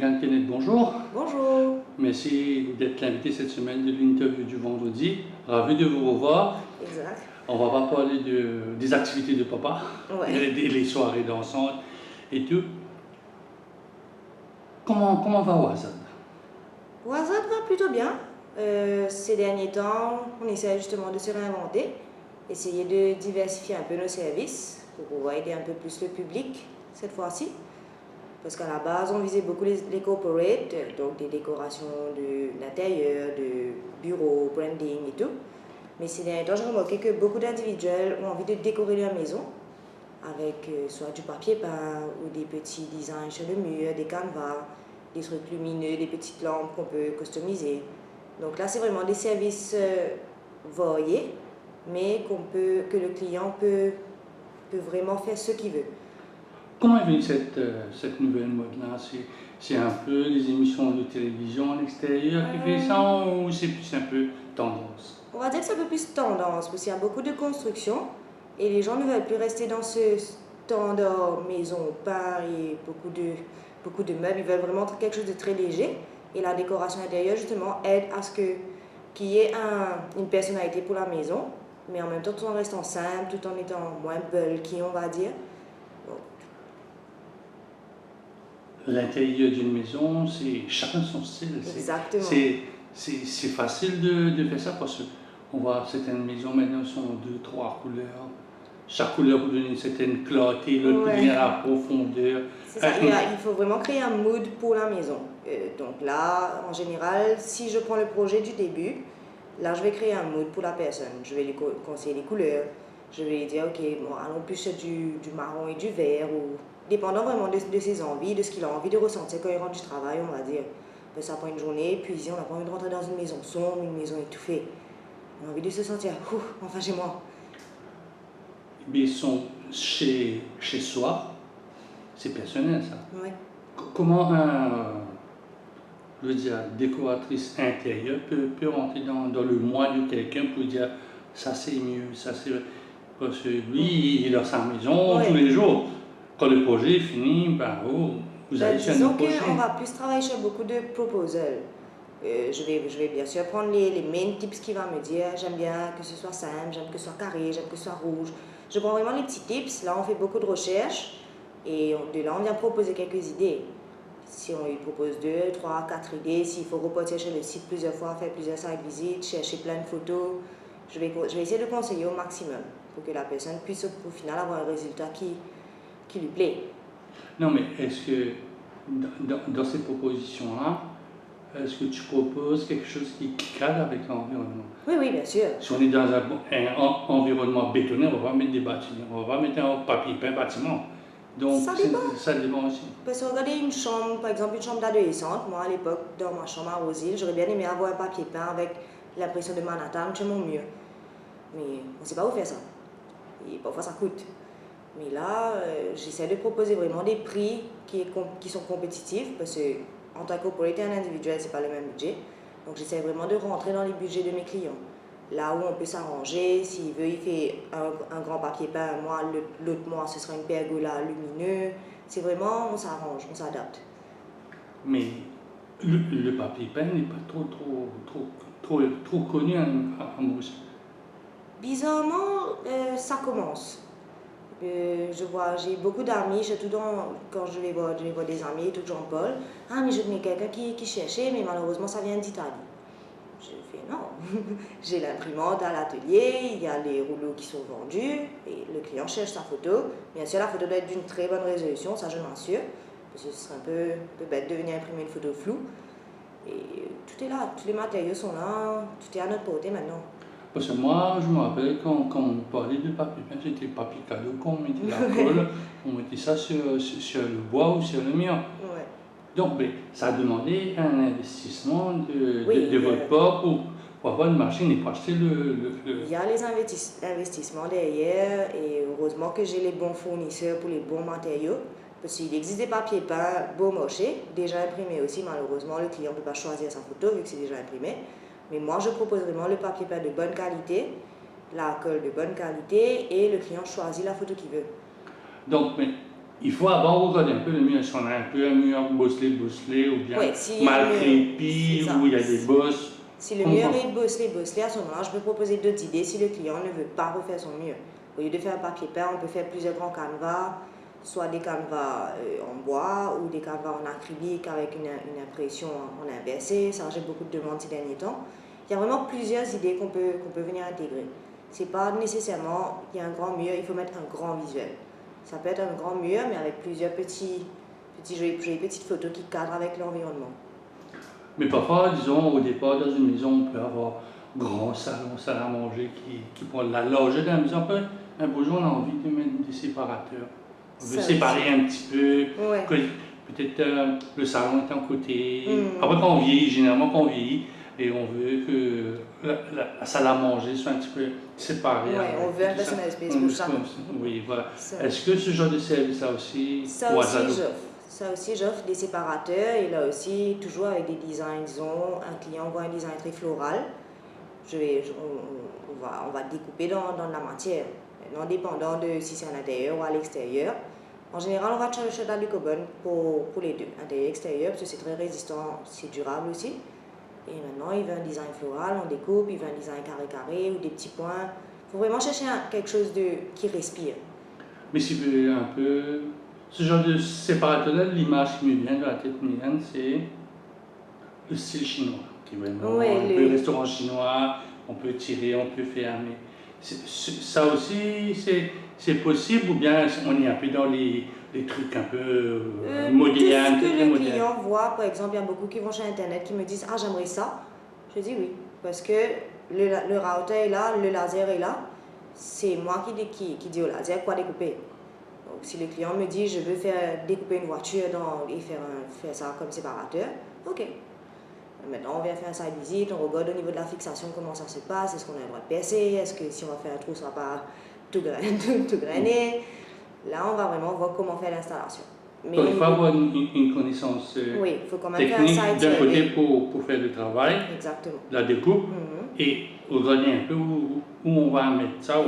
Mégane Kenneth, bonjour. Bonjour. Merci d'être l'invité cette semaine de l'interview du vendredi. Ravi de vous revoir. Exact. On va pas parler des activités de papa, Ouais. les soirées dansantes et tout. Comment va Wazad? WhatsApp va plutôt bien. Ces derniers temps, on essaie justement de se réinventer, essayer de diversifier un peu nos services pour pouvoir aider un peu plus le public cette fois-ci. Parce qu'à la base, on visait beaucoup les corporates, donc des décorations de l'intérieur, de bureaux, branding et tout. Mais ces derniers temps, j'ai remarqué que beaucoup d'individuels ont envie de décorer leur maison avec soit du papier peint ou des petits designs sur le mur, des canevas, des trucs lumineux, des petites lampes qu'on peut customiser. Donc là, c'est vraiment des services variés, mais que le client peut vraiment faire ce qu'il veut. Comment est venue cette nouvelle mode-là? C'est un peu les émissions de télévision à l'extérieur qui fait ça ou c'est plus un peu tendance? On va dire que c'est un peu plus tendance, parce qu'il y a beaucoup de construction et les gens ne veulent plus rester dans ce standard maison peint et beaucoup de meubles. Ils veulent vraiment quelque chose de très léger. Et la décoration intérieure, justement, aide à ce qu'il y ait une personnalité pour la maison, mais en même temps tout en restant simple, tout en étant moins bulky, on va dire. Donc, L'intérieur d'une maison, c'est chacun son style. exactement. C'est facile de faire ça parce qu'on voit certaines maisons maintenant sont deux, trois couleurs. Chaque couleur peut donner une certaine clarté, l'autre peut donner la profondeur. C'est ça, il faut vraiment créer un mood pour la maison. Donc là, en général, si je prends le projet du début, là, je vais créer un mood pour la personne. Je vais lui conseiller les couleurs. Je vais lui dire, ok, bon, allons plus sur du marron et du vert, ou dépendant vraiment de ses envies, de ce qu'il a envie de ressentir quand il rentre du travail, on va dire. Ben, ça prend une journée, puis on n'a pas envie de rentrer dans une maison sombre, une maison étouffée. On a envie de se sentir, enfin chez moi. Mais ils sont chez soi, c'est personnel ça. Ouais. Comment je veux dire, décoratrice intérieure peut rentrer dans le moi de quelqu'un pour dire ça c'est mieux, ça c'est. Parce que lui, il a sa maison tous les jours. Quand le projet est fini, vous allez sur un disons projet. qu'on va plus travailler sur beaucoup de proposals. Je vais bien sûr prendre les main tips qu'il va me dire. J'aime bien que ce soit simple, j'aime que ce soit carré, j'aime que ce soit rouge. Je prends vraiment les petits tips. Là, on fait beaucoup de recherches et de là, on vient proposer quelques idées. Si on lui propose 2, 3, 4 idées, s'il faut repartir sur le site plusieurs fois, faire plusieurs site visites, chercher plein de photos, je vais essayer de conseiller au maximum pour que la personne puisse au final avoir un résultat qui lui plaît. Non, mais est-ce que dans ces propositions-là, est-ce que tu proposes quelque chose qui cadre avec l'environnement? Oui, bien sûr. Si on est dans un environnement bétonné, on va pas mettre des bâtiments, on va pas mettre un papier peint bâtiment. Donc, ça dépend aussi. Parce que regardez une chambre, par exemple une chambre d'adolescente, moi à l'époque, dans ma chambre à Roseville, j'aurais bien aimé avoir un papier peint avec l'impression de Manhattan chez mon mur. Mais on ne sait pas où faire ça. Et parfois ça coûte. Mais là, j'essaie de proposer vraiment des prix qui sont compétitifs, parce que en tant que corporate et un individuel, ce n'est pas le même budget. Donc j'essaie vraiment de rentrer dans les budgets de mes clients. Là où on peut s'arranger, s'il veut, il fait un grand papier peint, moi, l'autre mois, ce sera une pergola lumineuse. C'est vraiment, on s'arrange, on s'adapte. Mais le papier peint n'est pas trop connu en Bruxelles. Bizarrement, ça commence. J'ai beaucoup d'amis, surtout quand je les vois des amis, tout Jean-Paul. Ah, mais je connais quelqu'un qui cherchait, mais malheureusement, ça vient d'Italie. Je fais non. J'ai l'imprimante à l'atelier, il y a les rouleaux qui sont vendus, et le client cherche sa photo. Bien sûr, la photo doit être d'une très bonne résolution, ça je m'assure, parce que ce serait un peu bête de venir imprimer une photo floue. Et tout est là, tous les matériaux sont là, tout est à notre portée maintenant. Parce que moi, je me rappelle quand on parlait de papier peint, c'était le papier cadeau qu'on mettait la colle, on mettait ça sur le bois ou sur le mur. Ouais. Donc, ça a demandé un investissement de votre part pour avoir une machine et pour acheter Il y a les investissements derrière et heureusement que j'ai les bons fournisseurs pour les bons matériaux. Parce qu'il existe des papiers peints beau marché, déjà imprimés aussi. Malheureusement, le client ne peut pas choisir sa photo vu que c'est déjà imprimé. Mais moi, je propose vraiment le papier peint de bonne qualité, la colle de bonne qualité et le client choisit la photo qu'il veut. Donc, il faut d'abord regarder un peu le mur. Si on a un peu un mur bosselé ou bien Ouais, si mal le mur- crépi, c'est ça. où il y a des bosses. Si le on mur voit. est bosselé, à ce moment-là, je peux proposer d'autres idées si le client ne veut pas refaire son mur. Au lieu de faire un papier peint, on peut faire plusieurs grands canevas, soit des canevas en bois ou des canevas en acrylique avec une impression en inversé. Ça, j'ai beaucoup de demandes ces derniers temps. Il y a vraiment plusieurs idées qu'on peut venir intégrer. C'est pas nécessairement, il y a un grand mur, il faut mettre un grand visuel. Ça peut être un grand mur, mais avec plusieurs jolies petites photos qui cadrent avec l'environnement. Mais parfois, disons, au départ, dans une maison, on peut avoir grand salon, salle à manger qui prend la largeur de la maison. Un beau jour, on a envie de mettre des séparateurs. On veut Ça séparer un petit peu, Ouais. que peut-être le salon est un côté. Mm. Après, quand on vieillit, généralement, quand on vieillit, et on veut que la salle à manger soit un petit peu séparée. Ouais, on veut un personal space pour chacun. Oui, voilà. Ça- Est-ce que ce genre de service-là aussi, Ça au aussi, hasard, j'offre des séparateurs et là aussi, toujours avec des designs, disons, un client voit un design très floral, on va découper dans la matière, non dépendant de si c'est à l'intérieur ou à l'extérieur. En général, on va chercher de la Lycobone pour les deux, intérieur et extérieur, parce que c'est très résistant, c'est durable aussi. Et maintenant, il veut un design floral, on découpe, il veut un design carré ou des petits points. Il faut vraiment chercher quelque chose qui respire. mais si vous voulez un peu. Ce genre de séparateur-là, l'image qui me vient de la tête mienne, c'est le style chinois. Qui est vraiment Ouais, un peu restaurant chinois, on peut tirer, on peut fermer. Ça aussi, c'est possible ou bien on est un peu dans les trucs un peu modernes, Tout ce que très le modernes. client voit, par exemple, il y a beaucoup qui vont sur Internet qui me disent « Ah, j'aimerais ça ». Je dis oui, parce que le router est là, le laser est là. C'est moi qui dis au laser quoi découper. Donc, si le client me dit « Je veux faire découper une voiture et faire ça comme séparateur », ok. Maintenant, on vient faire un site visite, on regarde au niveau de la fixation comment ça se passe, est-ce qu'on a le droit de percer, est-ce que si on va faire un trou, ça ne va pas tout grainer. Là, on va vraiment voir comment faire l'installation. Mais Donc il faut avoir une connaissance oui, il faut quand même faire un technique site d'un côté survey. pour faire le travail, Exactement. la découpe, Mhm. et regarder un peu où on va mettre ça, où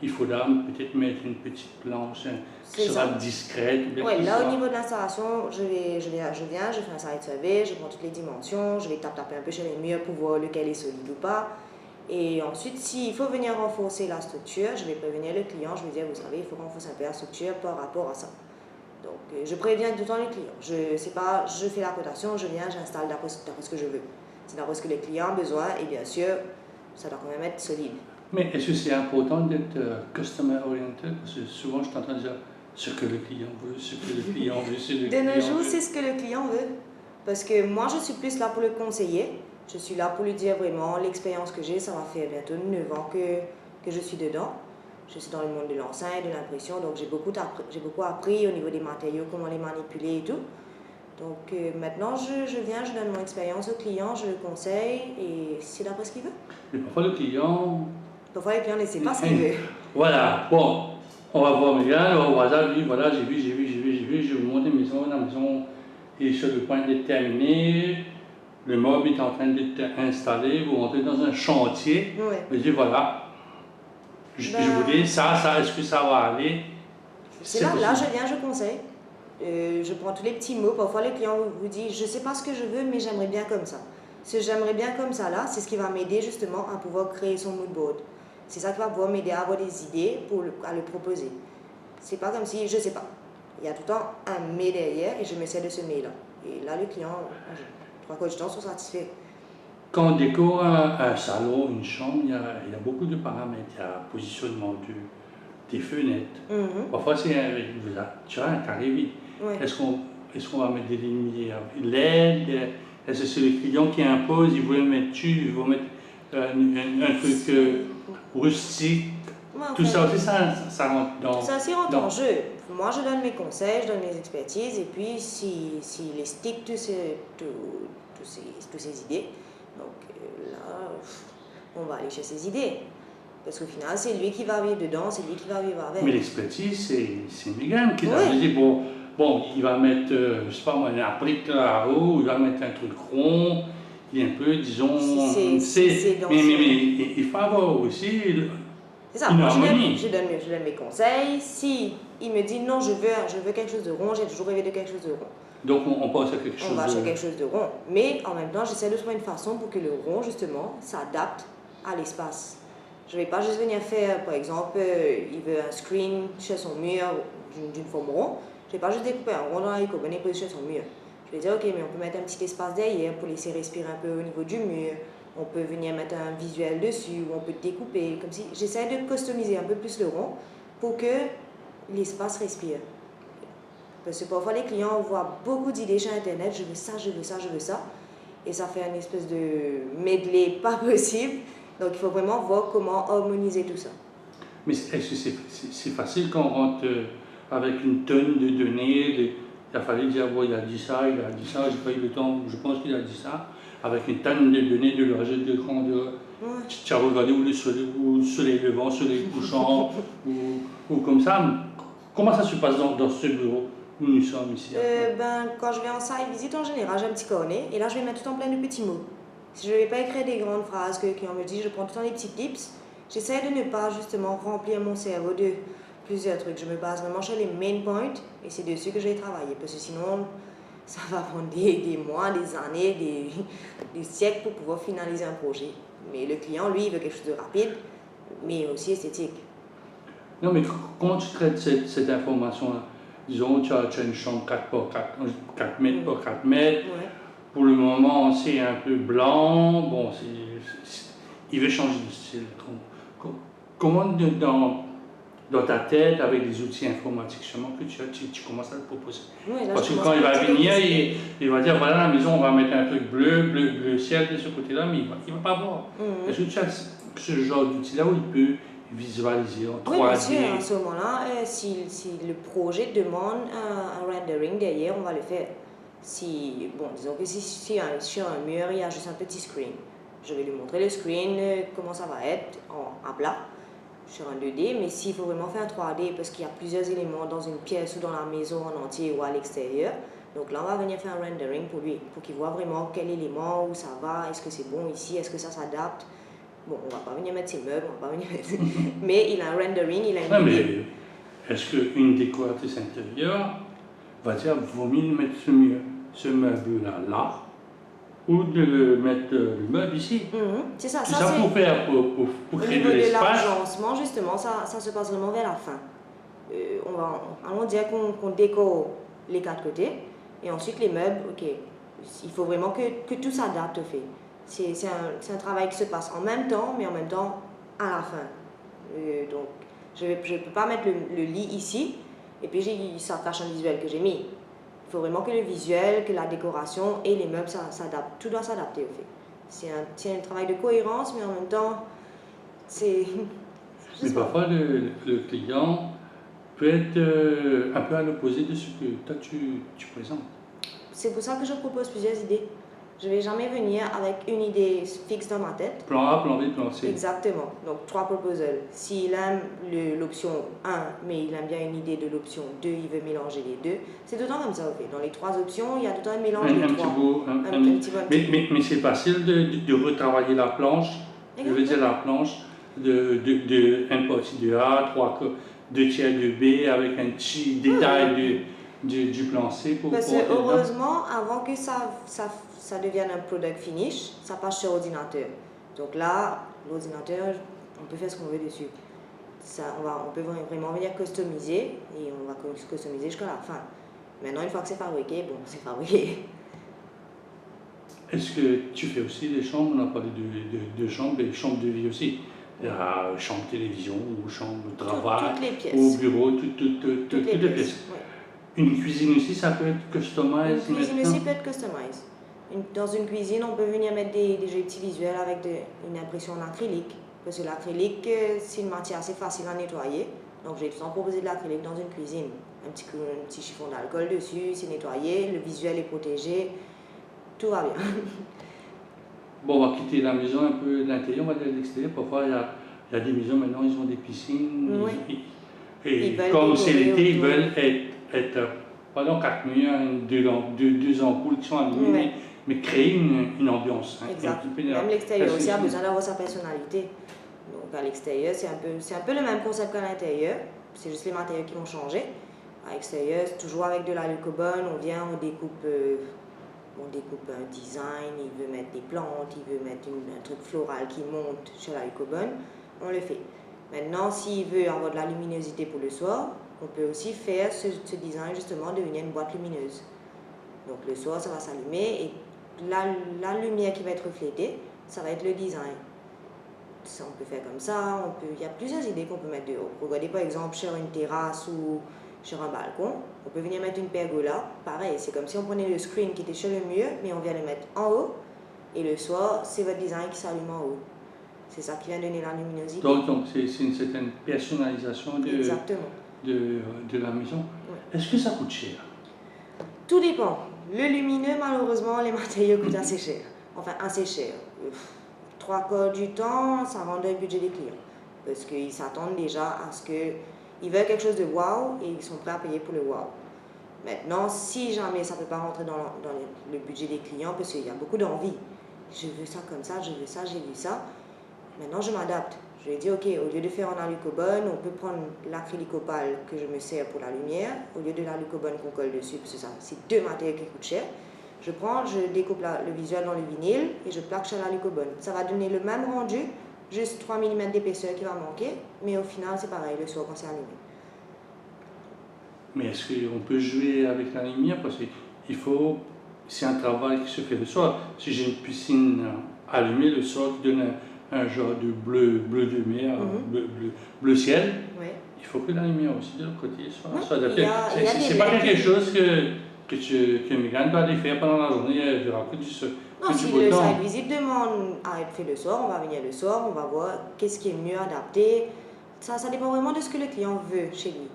il faudra peut-être mettre une petite planche qui C'est sera ça. discrète. Ouais, là, au niveau de l'installation, je viens, je fais un site survey, je prends toutes les dimensions, je vais taper un peu sur les murs pour voir lequel est solide ou pas. Et ensuite, s'il faut venir renforcer la structure, je vais prévenir le client, je vais dire, vous savez, il faut renforcer un peu la structure par rapport à ça. Donc, je préviens tout le temps les clients. Je fais la cotation, je viens, j'installe d'après ce que je veux. C'est d'après ce que les clients ont besoin, et bien sûr, ça doit quand même être solide. Mais est-ce que c'est important d'être customer oriented? Parce que souvent je t'entends dire ce que le client veut, ce que le client veut, ce que le De client nos jours, veut. c'est ce que le client veut. Parce que moi, je suis plus là pour le conseiller. Je suis là pour lui dire vraiment l'expérience que j'ai. Ça va faire bientôt 9 ans que je suis dedans. Je suis dans le monde de l'enceinte, de l'impression. Donc, j'ai beaucoup appris au niveau des matériaux, comment les manipuler et tout. Donc, maintenant, je viens, je donne mon expérience au client, je le conseille et c'est d'après ce qu'il veut. Mais parfois le client. Parfois, le client ne sait pas ce qu'il veut. Voilà, bon, on va voir mes gars, au hasard, lui, voilà, j'ai vu, je vais vous montrer une maison, la maison est sur le point d'être terminée, le meuble est en train d'être installé, vous rentrez dans un chantier, Ouais. je dis voilà, je vous dis ça, est-ce que ça va aller? C'est là, je viens, je conseille. Je prends tous les petits mots. Parfois, le client vous dit, je ne sais pas ce que je veux, mais j'aimerais bien comme ça. Ce j'aimerais bien comme ça, là, c'est ce qui va m'aider justement à pouvoir créer son mood board. C'est ça qui va pouvoir m'aider à avoir des idées à le proposer. C'est pas comme si, je ne sais pas. Il y a tout le temps un mais derrière et je me sers de ce mais-là. Et là, le client, trois quarts du temps, sont satisfaits. Quand on décore un salon, une chambre, il y a beaucoup de paramètres. Il y a le positionnement des fenêtres. Mhm. Parfois, tu as un carré vide. Ouais. Est-ce qu'on va mettre des lumières LED? Est-ce que c'est le client qui impose? Il veut mettre il veut mettre un truc rustique. Ouais, Tout ça aussi, ça rentre dans. Ça aussi rentre dans- en jeu. Moi, je donne mes conseils, je donne mes expertises, et puis si les stick toutes ces idées, donc là, on va aller chercher ces idées. Parce qu'au final, c'est lui qui va vivre dedans, c'est lui qui va vivre avec. Mais l'expertise, c'est Mégane qui l'a Oui. dit. Bon, il va mettre, je sais pas moi, un applique là-haut, il va mettre un truc rond, il est un peu, disons. C'est dans mais il faut avoir aussi C'est ça, une moi harmonie. je donne mes conseils. Si il me dit non, je veux quelque chose de rond, j'ai toujours rêvé de quelque chose de rond. Donc on passe à quelque On chose va chercher de... quelque chose de rond. Mais en même temps, j'essaie de trouver une façon pour que le rond, justement, s'adapte à l'espace. Je ne vais pas juste venir faire, par exemple, il veut un screen sur son mur d'une forme ronde. Je ne vais pas juste découper un rond dans la Lego et poser sur son mur. Je vais dire, ok, mais on peut mettre un petit espace derrière pour laisser respirer un peu au niveau du mur. On peut venir mettre un visuel dessus, ou on peut découper, comme si... J'essaie de customiser un peu plus le rond pour que l'espace respire. Parce que parfois les clients voient beaucoup d'idées sur Internet, je veux ça, je veux ça, je veux ça. Et ça fait une espèce de medley pas possible. Donc il faut vraiment voir comment harmoniser tout ça. Mais est-ce que c'est facile quand on rentre avec une tonne de données, il a fallu dire, bon, il a dit ça, j'ai pas eu le temps, je pense qu'il a dit ça, avec une tonne de données de l'âge de grandeur. Ouais. Tu as regardé où le soleil levant, le soleil couchant, ou comme ça. Comment ça se passe dans ce bureau où nous sommes ici? Quand je vais en site visite, en général, j'ai un petit carnet et là, je vais mettre tout en plein de petits mots. Si je ne vais pas écrire des grandes phrases que on me dit, je prends tout le temps des petits tips. J'essaie de ne pas justement remplir mon cerveau de plusieurs trucs. Je me base vraiment sur les main points et c'est dessus que je vais travailler parce que sinon, ça va prendre des mois, des années, des siècles pour pouvoir finaliser un projet. Mais le client, lui, il veut quelque chose de rapide, mais aussi esthétique. Non, mais comment tu traites cette information-là? Disons, tu as une chambre 4 mètres par 4 mètres. Ouais. Pour le moment, c'est un peu blanc. Bon, il veut changer de style. Comment dans ta tête, avec des outils informatiques seulement que tu commences à le proposer? Ouais, là, Parce je que commence quand il à va petit peu venir, tester. il va dire, voilà, la maison, on va mettre un truc bleu ciel de ce côté-là, mais il va pas voir. Mhm. Est-ce que tu as ce genre d'outil-là où il peut visualiser en 3D? Oui, bien sûr, à ce moment-là, si le projet demande un rendering derrière, on va le faire. Disons que si sur un mur, il y a juste un petit screen, je vais lui montrer le screen, comment ça va être en plat, sur un 2D, mais s'il faut vraiment faire un 3D, parce qu'il y a plusieurs éléments dans une pièce ou dans la maison en entier ou à l'extérieur, donc là, on va venir faire un rendering pour lui, pour qu'il voit vraiment quel élément, où ça va, est-ce que c'est bon ici, est-ce que ça s'adapte. Bon, on va pas venir mettre ses meubles, on va pas venir mettre... mais il a un rendering, il a une idée. Mais est-ce qu'une décoratrice intérieure va dire, vaut mieux mettre ce meuble-là, ou de le mettre le meuble ici? C'est ça, Tout ça pour faire, pour créer de l'espace. Au niveau de l'espace. l'agencement, justement, ça se passe vraiment vers la fin. Allons dire qu'on décore les 4 côtés, et ensuite les meubles, ok, il faut vraiment que tout s'adapte au fait. C'est un travail qui se passe en même temps, mais en même temps à la fin. Donc, je ne peux pas mettre le lit ici, et puis ça cache un visuel que j'ai mis. Il faut vraiment que le visuel, que la décoration et les meubles s'adaptent. Tout doit s'adapter au fait. C'est un travail de cohérence, mais en même temps, c'est... Mais parfois, le client peut être un peu à l'opposé de ce que toi tu présentes. C'est pour ça que je propose plusieurs idées. Je ne vais jamais venir avec une idée fixe dans ma tête. Plan A, plan B, plan C. Exactement. Donc, 3 proposals. S'il aime l'option 1, mais il aime bien une idée de l'option 2, il veut mélanger les deux. C'est tout le temps comme ça, au fait. Dans les 3 options, il y a tout le temps un mélange des 3. Petit bout. Mais c'est facile de retravailler la planche. Je veux dire la planche de un partie de A, 2 tiers de B, avec un petit détail du plan C. Parce que heureusement, avant que ça devienne un product finish, ça passe sur ordinateur. Donc là, l'ordinateur, on peut faire ce qu'on veut dessus. On peut vraiment venir customiser et on va customiser jusqu'à la fin. Maintenant, une fois que c'est fabriqué, bon, c'est fabriqué. Est-ce que tu fais aussi des chambres? On a parlé de chambres, et chambres de vie aussi. Il y a chambre télévision ou chambre de travail, toutes les pièces. au bureau, toutes les pièces. Ouais. Une cuisine aussi, ça peut être customisé. Une cuisine aussi peut être customisée. Dans une cuisine, on peut venir mettre des jolis petits visuels avec une impression en acrylique. Parce que l'acrylique, c'est une matière assez facile à nettoyer. Donc j'ai tout le temps proposé de l'acrylique dans une cuisine. Un petit chiffon d'alcool dessus, c'est nettoyé, le visuel est protégé, tout va bien. Bon, on va quitter la maison un peu de l'intérieur, on va aller à l'extérieur. Parfois, il y a des maisons maintenant, ils ont des piscines. Oui. Et comme c'est l'été, ils veulent être pendant 4 murs, deux ampoules qui sont allumées, mais créer une ambiance. Exact. Même l'extérieur aussi a besoin d'avoir sa personnalité. Donc à l'extérieur, c'est un peu le même concept qu'à l'intérieur, c'est juste les matériaux qui vont changer. À l'extérieur, toujours avec de l'alucobone, on vient, on découpe un design, il veut mettre des plantes, il veut mettre un truc floral qui monte sur l'alucobone, on le fait. Maintenant, s'il veut avoir de la luminosité pour le soir, on peut aussi faire ce design justement devenir une boîte lumineuse. Donc le soir, ça va s'allumer et la lumière qui va être reflétée, ça va être le design. Ça, on peut faire comme ça, il y a plusieurs idées qu'on peut mettre dehors. Regardez par exemple sur une terrasse ou sur un balcon, on peut venir mettre une pergola. Pareil, c'est comme si on prenait le screen qui était sur le mur, mais on vient le mettre en haut. Et le soir, c'est votre design qui s'allume en haut. C'est ça qui vient donner la luminosité. Donc c'est une certaine personnalisation de la maison. Oui. Est-ce que ça coûte cher? Tout dépend. Le lumineux, malheureusement, les matériaux coûtent assez cher. Enfin, assez cher. 3/4 du temps, ça rentre le budget des clients. Parce qu'ils s'attendent déjà à ce qu'ils veulent quelque chose de wow et ils sont prêts à payer pour le wow. Maintenant, si jamais ça ne peut pas rentrer dans le budget des clients, parce qu'il y a beaucoup d'envie. Je veux ça comme ça, je veux ça, j'ai vu ça. Maintenant, je m'adapte. Je lui dis, ok, au lieu de faire en alucobone, on peut prendre l'acrylique opale que je me sers pour la lumière, au lieu de l'alucobone qu'on colle dessus, parce que ça, c'est deux matériaux qui coûtent cher. Je découpe le visuel dans le vinyle et je plaque sur l'alucobone. Ça va donner le même rendu, juste 3 mm d'épaisseur qui va manquer, mais au final, c'est pareil, le soir quand c'est allumé. Mais est-ce qu'on peut jouer avec la lumière? Parce qu'il faut, c'est un travail qui se fait le soir. Si j'ai une piscine allumée le soir qui donne un genre de bleu de mer, bleu ciel, Oui. il faut que la lumière aussi de l'autre côté soit Il adaptée. y a C'est pas quelque chose que Megan doit aller faire pendant la journée, elle verra que du sol. Non, si le site visite demande à être fait le soir, on va venir le soir, on va voir qu'est-ce qui est mieux adapté. Ça dépend vraiment de ce que le client veut chez lui.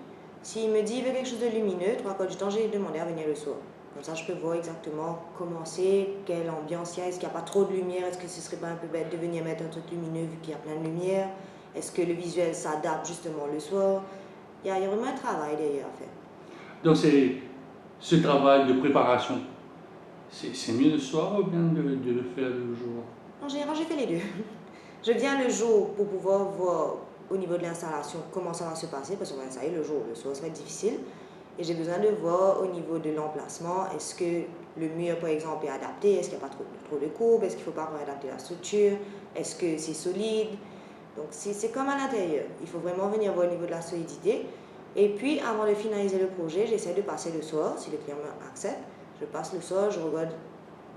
S'il me dit qu'il veut quelque chose de lumineux, 3/4 du temps, j'ai demandé à venir le soir. Comme ça, je peux voir exactement comment c'est, quelle ambiance il y a, est-ce qu'il n'y a pas trop de lumière, est-ce que ce serait pas un peu bête de venir mettre un truc lumineux vu qu'il y a plein de lumière, est-ce que le visuel s'adapte justement le soir. Il y a vraiment un travail derrière à faire. Donc c'est ce travail de préparation, c'est mieux le soir ou bien de le faire le jour? En général, j'ai fait les deux. Je viens le jour pour pouvoir voir au niveau de l'installation comment ça va se passer, parce qu'on va installer le jour, le soir, ça va être difficile. Et j'ai besoin de voir au niveau de l'emplacement, est-ce que le mur, par exemple, est adapté, est-ce qu'il n'y a pas trop de courbes, est-ce qu'il ne faut pas adapter la structure, est-ce que c'est solide. Donc c'est comme à l'intérieur, il faut vraiment venir voir au niveau de la solidité. Et puis, avant de finaliser le projet, j'essaie de passer le soir, si le client accepte. Je passe le soir, je regarde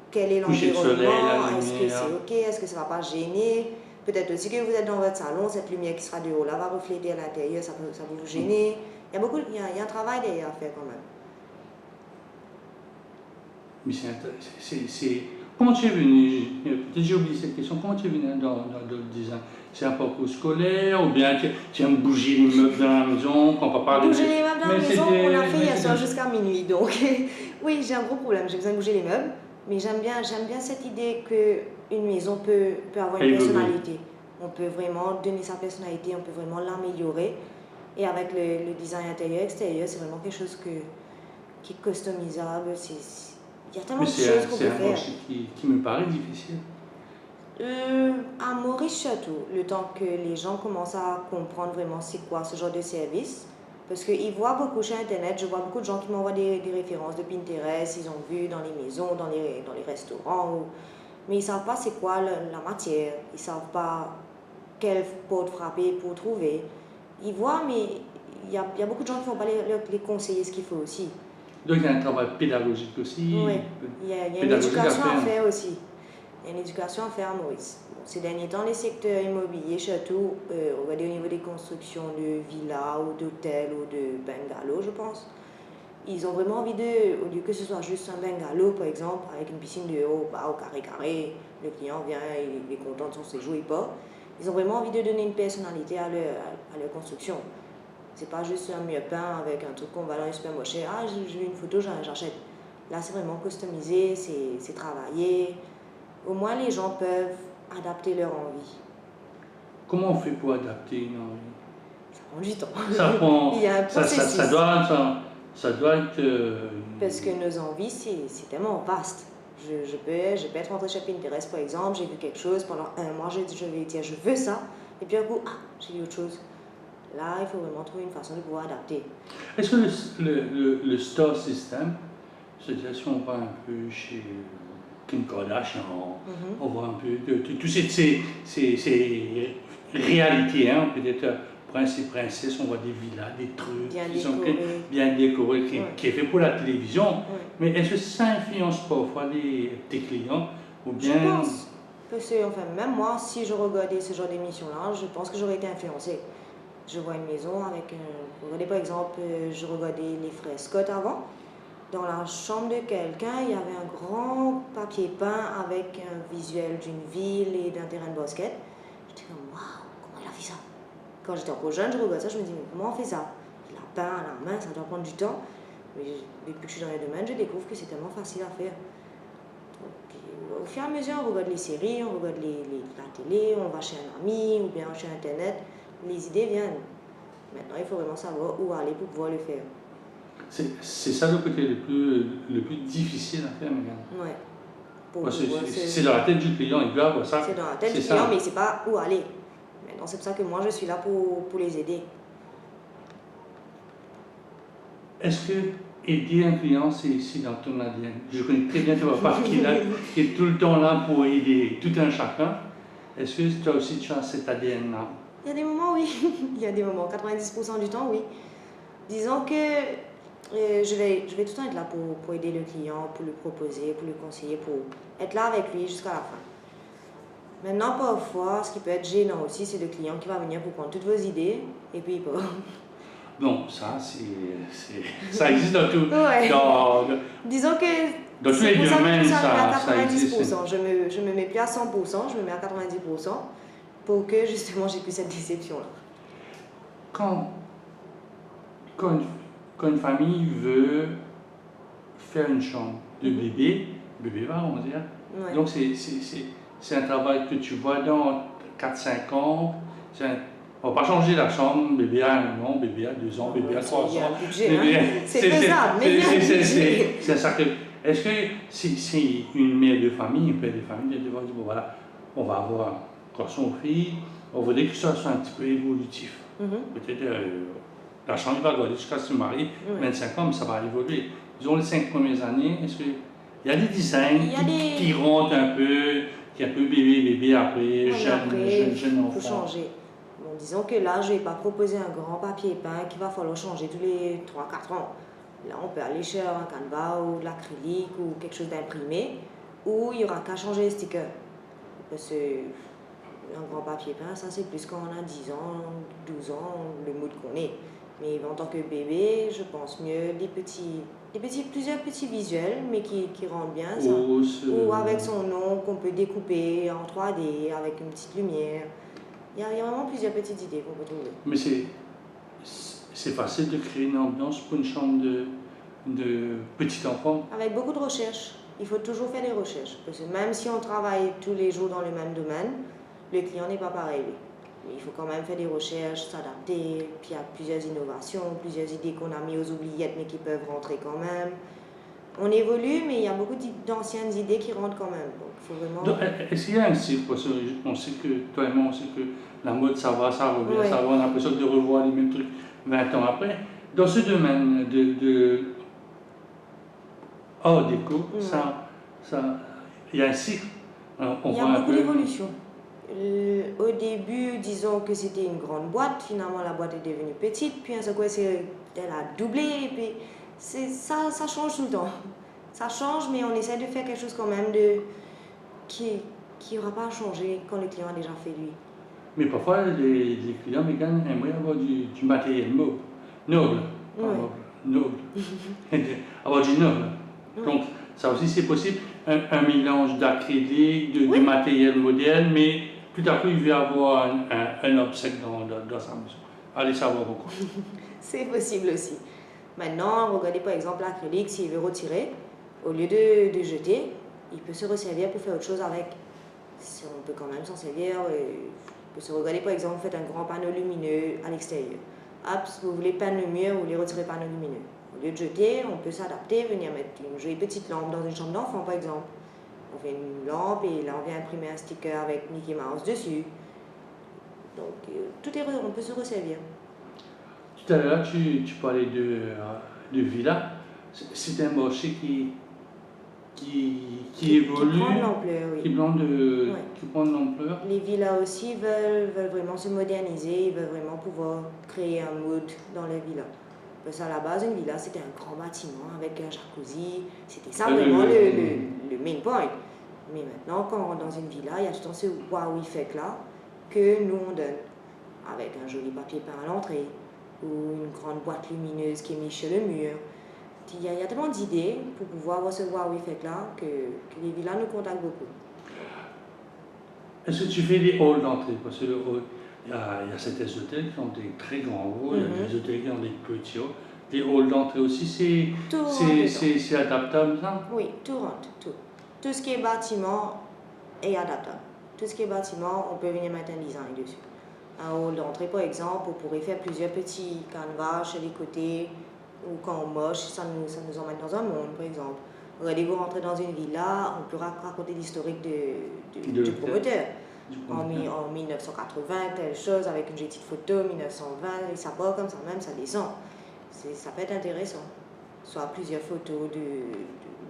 quel est l'environnement, est-ce que c'est ok, est-ce que ça ne va pas gêner. Peut-être aussi que vous êtes dans votre salon, cette lumière qui sera de haut là va refléter à l'intérieur, ça peut vous gêner. Il y a un travail derrière à faire quand même. Mais c'est... Comment tu es venu? Peut-être j'ai oublié cette question. Comment tu es venu dans le design? C'est un parcours scolaire ou bien tu aimes bouger les meubles dans la maison quand papa parle? Bouger les meubles dans la maison, on a fait hier soir jusqu'à minuit. Donc oui, j'ai un gros problème. J'ai besoin de bouger les meubles. Mais j'aime bien cette idée qu'une maison peut avoir une personnalité. On peut vraiment donner sa personnalité, on peut vraiment l'améliorer. Et avec le design intérieur-extérieur, c'est vraiment quelque chose qui est customisable. Il y a tellement de choses qu'on peut faire. C'est un marché qui me paraît difficile. À Maurice surtout, le temps que les gens commencent à comprendre vraiment c'est quoi ce genre de service. Parce qu'ils voient beaucoup sur Internet, je vois beaucoup de gens qui m'envoient des références de Pinterest, ils ont vu dans les maisons, dans les restaurants, mais ils ne savent pas c'est quoi la matière, ils ne savent pas quelle porte frapper pour trouver. Ils voient, mais il y a beaucoup de gens qui ne vont pas les conseiller ce qu'il faut aussi. Donc il y a un travail pédagogique aussi. Oui, il y a une éducation à faire aussi. Il y a une éducation à faire à Maurice. Ces derniers temps, les secteurs immobiliers, surtout on va dire au niveau des constructions de villas ou d'hôtels ou de bungalows, je pense, ils ont vraiment envie au lieu que ce soit juste un bungalow, par exemple, avec une piscine de haut, bas, au carré, le client vient, il est content de son séjour, il part. Ils ont vraiment envie de donner une personnalité à leur construction. C'est pas juste un mur peint avec un truc qu'on va dans le supermarché, j'ai vu une photo, j'achète. Là, c'est vraiment customisé, c'est travaillé. Au moins, les gens peuvent adapter leur envie. Comment on fait pour adapter une envie? Ça prend du temps. Il y a un processus. Ça doit être... Parce que nos envies, c'est tellement vaste. Je peux être rentrée chez Pinterest, par exemple, j'ai vu quelque chose, pendant un mois, je vais dire, je veux ça. Et puis un coup, j'ai dit autre chose. Là, il faut vraiment trouver une façon de pouvoir adapter. Est-ce que le star system, c'est-à-dire si on va un peu chez Kim Kardashian, on voit un peu de toutes ces réalités, hein, peut-être prince et princesse, on voit des villas, des trucs Bien qui sont décoré. bien décorés, qui est fait pour la télévision. Oui. Mais est-ce que ça influence parfois tes clients ou bien... Je pense. Parce que, enfin, même moi, si je regardais ce genre d'émission-là, je pense que j'aurais été influencée. Je vois une maison avec regardez par exemple, je regardais les frères Scott avant. Dans la chambre de quelqu'un, il y avait un grand papier peint avec un visuel d'une ville et d'un terrain de basket. J'étais comme, waouh, comment il a fait ça? Quand j'étais encore jeune, je regardais ça, je me dis, mais comment on fait ça? Il a peint à la main, ça doit prendre du temps. Mais depuis que je suis dans le domaine, je découvre que c'est tellement facile à faire. Donc, au fur et à mesure, on regarde les séries, on regarde la télé, on va chez un ami ou bien chez Internet. Les idées viennent. Maintenant, il faut vraiment savoir où aller pour pouvoir le faire. C'est ça le côté le plus difficile à faire, Megan. Ouais. C'est dans la tête du client, il doit avoir ça. C'est dans la tête du client, mais il ne sait pas où aller. Maintenant, c'est pour ça que moi, je suis là pour les aider. Est-ce que aider un client, c'est dans ton ADN? Je connais très bien ton papa qui est tout le temps là pour aider tout un chacun. Est-ce que toi aussi tu as cet ADN-là? Il y a des moments, oui. Il y a des moments, 90% du temps, oui. Disons que je vais tout le temps être là pour aider le client, pour lui proposer, pour lui conseiller, pour être là avec lui jusqu'à la fin. Maintenant, parfois, ce qui peut être gênant aussi, c'est le client qui va venir pour prendre toutes vos idées et puis il part. Bon, ça existe dans tout. Ouais. Disons que dans tous les domaines, ça existe. Ça je me mets plus à 100%, je me mets à 90% pour que justement j'ai plus cette déception-là. Quand une famille veut faire une chambre de bébé va, on va dire. Ouais. Donc c'est un travail que tu vois dans 4-5 ans. On va pas changer la chambre, bébé a 1 an, bébé a 2 ans, bébé a 3 ans. Il y a un budget, c'est faisable, mais il y a un budget. C'est ça que... Est-ce que si une mère de famille, un père de famille, vient te dire, bon voilà, on va avoir garçon ou fille, on voudrait que ça soit un petit peu évolutif. Peut-être la chambre va garder jusqu'à se marier, 25 ans, mais ça va évoluer. Disons les 5 premières années, est-ce qu'il y a des designs qui rentrent un peu, qui est un peu bébé après, jeune enfant? Il faut changer. Bon, disons que là, je ne vais pas proposer un grand papier peint qu'il va falloir changer tous les 3-4 ans. Là, on peut aller chez un canevas ou de l'acrylique ou quelque chose d'imprimé où il n'y aura qu'à changer les stickers. Parce que un grand papier peint, ça c'est plus quand on a 10 ans, 12 ans, le mood qu'on est. Mais en tant que bébé, je pense mieux plusieurs petits visuels, mais qui rendent bien ça. Ou avec son nom qu'on peut découper en 3D avec une petite lumière. Il y a vraiment plusieurs petites idées qu'on peut trouver. Mais c'est facile de créer une ambiance pour une chambre de petit enfant? Avec beaucoup de recherches. Il faut toujours faire des recherches. Parce que même si on travaille tous les jours dans le même domaine, le client n'est pas pareil. Il faut quand même faire des recherches, s'adapter. Puis il y a plusieurs innovations, plusieurs idées qu'on a mis aux oubliettes mais qui peuvent rentrer quand même. On évolue, mais il y a beaucoup d'anciennes idées qui rentrent quand même. Donc, faut vraiment... Est-ce qu'il y a un cycle? Parce qu'on sait que, toi et moi, on sait que la mode, ça va, ça revient, ça va. On a l'impression de revoir les mêmes trucs 20 ans après. Dans ce domaine de hors déco, il y a un cycle. Il y a beaucoup d'évolution. Au début, disons que c'était une grande boîte. Finalement, la boîte est devenue petite. Puis, elle a doublé. Et puis, ça change tout le temps. Ça change, mais on essaie de faire quelque chose quand même qui n'aura pas à changer quand le client a déjà fait lui. Mais parfois, les clients Megan aimeraient avoir du matériel noble. Avoir du noble. Donc, ça aussi, c'est possible. Un mélange d'acrylique, de matériel moderne, mais tout à coup, il veut avoir un obsèque dans sa maison. Allez savoir pourquoi. C'est possible aussi. Maintenant, regardez par exemple l'acrylique, s'il veut retirer, au lieu de jeter, il peut se resservir pour faire autre chose avec. On peut quand même s'en servir. On peut se regarder par exemple, vous faites un grand panneau lumineux à l'extérieur. Hop, si vous voulez peindre le mur, vous voulez retirer le panneau lumineux. Au lieu de jeter, on peut s'adapter, venir mettre une jolie petite lampe dans une chambre d'enfant par exemple. On fait une lampe et là on vient imprimer un sticker avec Mickey Mouse dessus. Donc, on peut se resservir. Tout à l'heure, tu parlais de villa. C'est un marché qui évolue, qui prend de l'ampleur, oui. Ouais. qui prend de l'ampleur. Les villas aussi veulent vraiment se moderniser, ils veulent vraiment pouvoir créer un mood dans les villas. Parce qu'à la base, une villa, c'était un grand bâtiment avec un jacuzzi. C'était ça vraiment le main point. Mais maintenant, quand on rentre dans une villa, il y a tout le temps ce wow effect là que nous on donne. Avec un joli papier peint à l'entrée ou une grande boîte lumineuse qui est mise sur le mur. Il y a tellement d'idées pour pouvoir avoir ce wow effect là que les villas nous contactent beaucoup. Est-ce que tu fais des halls d'entrée? Parce que il y a certains hôtels qui ont des très grands halls, il y a des hôtels qui ont des petits halls. Les halls d'entrée aussi, c'est adaptable, ça? Oui, tout rentre, tout. Tout ce qui est bâtiment est adaptable. Tout ce qui est bâtiment, on peut venir mettre un design dessus. Un hall d'entrée, par exemple, on pourrait faire plusieurs petits canevas sur les côtés, ou quand on moche, ça nous emmène dans un monde, par exemple. Regardez, vous rentrez dans une villa, on peut raconter l'historique du promoteur. En 1980, telle chose, avec une petite photo, 1920, et ça part comme ça même, ça descend. Ça peut être intéressant. Soit plusieurs photos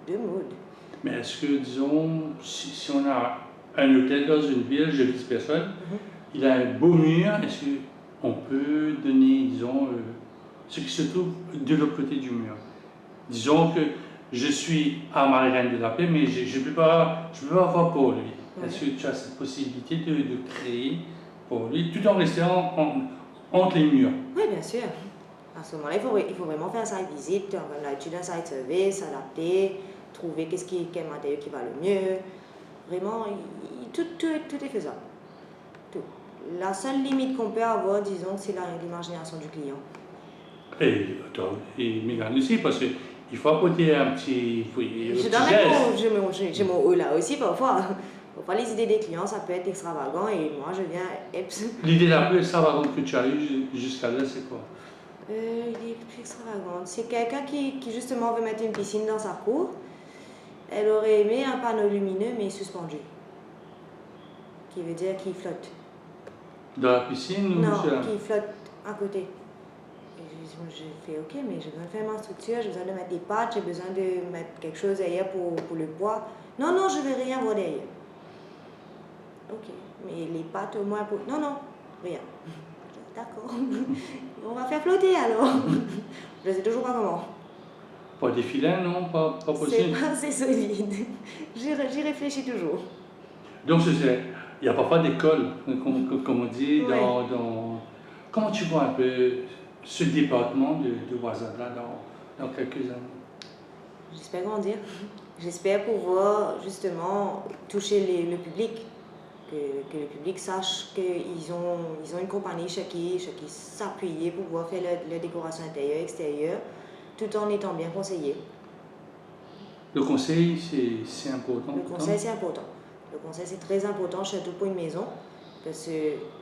de mode. Mais est-ce que, disons, si on a un hôtel dans une ville, je vis personne, il a un beau mur, est-ce qu'on peut donner, disons, ce qui se trouve de l'autre côté du mur? Disons que je suis à Marie-Reine de la Paix, mais je ne peux pas avoir pour lui. Est-ce que tu as cette possibilité de créer pour lui, tout en restant entre les murs? Oui, bien sûr. À ce moment-là, il faut vraiment faire un site visite, l'étude d'un site service, s'adapter, trouver quel matériau qui va le mieux. Vraiment, tout est faisable. Tout. La seule limite qu'on peut avoir, disons, c'est l'imagination du client. Et Mégane aussi, parce qu'il faut apporter un petit j'ai mon haut là aussi parfois. Parfois, les idées des clients, ça peut être extravagant et moi, je viens... L'idée la plus extravagante que tu as eue jusqu'à là, c'est quoi? L'idée la plus extravagante, c'est quelqu'un qui justement veut mettre une piscine dans sa cour. Elle aurait aimé un panneau lumineux, mais suspendu. Qui veut dire qu'il flotte. Dans la piscine? Non, qui flotte à côté. Je fais ok, mais j'ai besoin de faire ma structure, j'ai besoin de mettre des pattes, j'ai besoin de mettre quelque chose derrière pour le bois. Non, je ne vais rien voir derrière. Ok, mais les pattes au moins pour... Non, rien. D'accord. On va faire flotter alors. Je ne sais toujours pas comment. Pas des filets, non? Pas possible? C'est pas assez solide. J'y réfléchis toujours. Donc, il y a parfois des cols, comme on dit, Ouais. Comment tu vois un peu ce département de Ouazzada dans quelques années? J'espère grandir. J'espère pouvoir justement toucher le public. Que le public sache qu'ils ont une compagnie chez qui s'appuyer pour pouvoir faire leur décoration intérieure, extérieure, tout en étant bien conseillé. Le conseil, c'est important. Le conseil, c'est important. Le conseil, c'est très important, surtout pour une maison. Parce que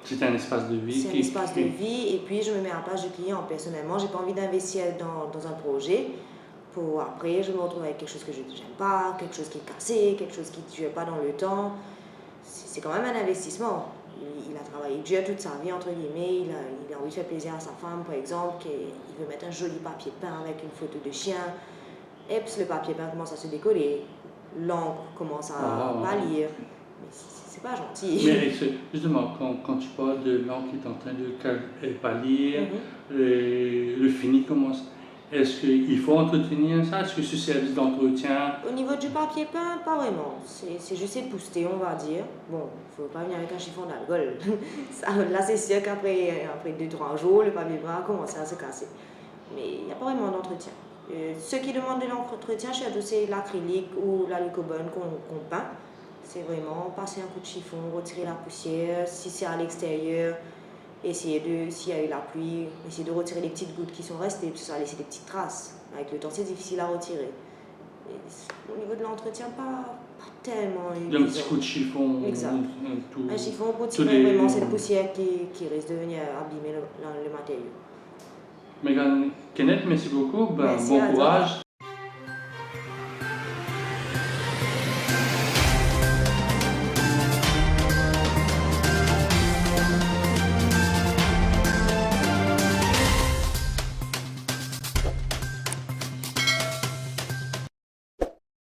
c'est un espace de vie. C'est un espace de vie, et puis je me mets à la place du client. Personnellement, j'ai pas envie d'investir dans un projet pour après je me retrouve avec quelque chose que je n'aime pas, quelque chose qui est cassé, quelque chose qui ne tue pas dans le temps. C'est quand même un investissement. Il a travaillé dur toute sa vie, entre guillemets. Il a envie de faire plaisir à sa femme, par exemple. Il veut mettre un joli papier peint avec une photo de chien. Et puis le papier peint commence à se décoller. L'encre commence à pâlir. Mais c'est pas gentil. Mais justement, quand tu parles de l'encre qui est en train de pâlir, le fini commence... Est-ce qu'il faut entretenir ça? Est-ce que ce service d'entretien... Au niveau du papier peint, pas vraiment. C'est juste de booster, on va dire. Bon, il ne faut pas venir avec un chiffon d'alcool. Là, c'est sûr qu'après 2-3 jours, le papier peint a commencé à se casser. Mais il n'y a pas vraiment d'entretien. Ceux qui demandent de l'entretien, c'est l'acrylique ou la lycobone qu'on peint. C'est vraiment passer un coup de chiffon, retirer la poussière. Si c'est à l'extérieur, s'il y a eu la pluie, essayer de retirer les petites gouttes qui sont restées, parce que ça a laissé des petites traces. Avec le temps, c'est difficile à retirer. Et au niveau de l'entretien, pas tellement. Un petit coup de chiffon. Exact. Un chiffon pour tirer vraiment cette poussière qui risque de venir abîmer le matériau. Mégane Kenneth, merci beaucoup. Bon courage.